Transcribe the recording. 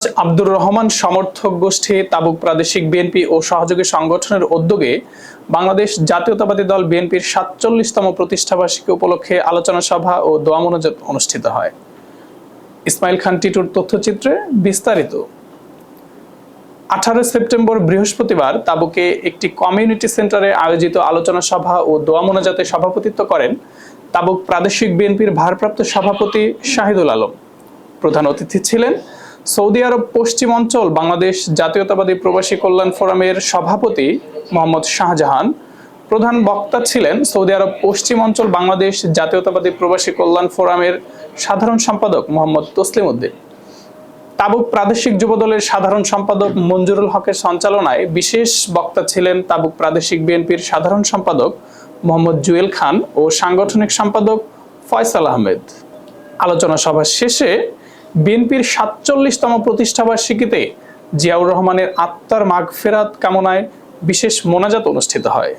আব্দুর রহমান সমর্থক গোষ্ঠী তাবুক প্রাদেশিক বিএনপি ও সহযোগী সংগঠনের উদ্যোগে বাংলাদেশ জাতীয়তাবাদী দল বিএনপির ৪৭তম প্রতিষ্ঠাবার্ষিকী উপলক্ষে আলোচনা সভা ও দোয়া মোনাজাত অনুষ্ঠিত হয়। ইসমাইল খান টিটুর তথ্যচিত্রে বিস্তারিত। 18 সেপ্টেম্বর বৃহস্পতিবার তাবুকে একটি কমিউনিটি সেন্টারে আয়োজিত আলোচনা সভা ও দোয়া মোনাজাতে সভাপতিত্ব করেন তাবুক প্রাদেশিক বিএনপির ভারপ্রাপ্ত সভাপতি শাহিদুল আলম। প্রধান অতিথি ছিলেন সৌদি আরব পশ্চিম অঞ্চল বাংলাদেশ জাতীয়তাবাদী প্রবাসী কল্যাণ ফোরামের সভাপতি মোহাম্মদ শাহজাহান। প্রধান বক্তা ছিলেন সৌদি আরব পশ্চিম অঞ্চল বাংলাদেশ জাতীয়তাবাদী প্রবাসী কল্যাণ ফোরামের সাধারণ সম্পাদক মোহাম্মদ তসলিম উদ্দিন। তাবুক প্রাদেশিক যুবদলের সাধারণ সম্পাদক মঞ্জুরুল হকের সঞ্চালনায় বিশেষ বক্তা ছিলেন তাবুক প্রাদেশিক বিএনপির সাধারণ সম্পাদক মোহাম্মদ জুয়েল খান ও সাংগঠনিক সম্পাদক ফয়সাল আহমেদ। আলোচনা সভা শেষে বিএনপির ৪৭তম প্রতিষ্ঠাবার্ষিকীতে জিয়াউর রহমানের আত্মার মাগফিরাত কামনায় বিশেষ মোনাজাত অনুষ্ঠিত হয়।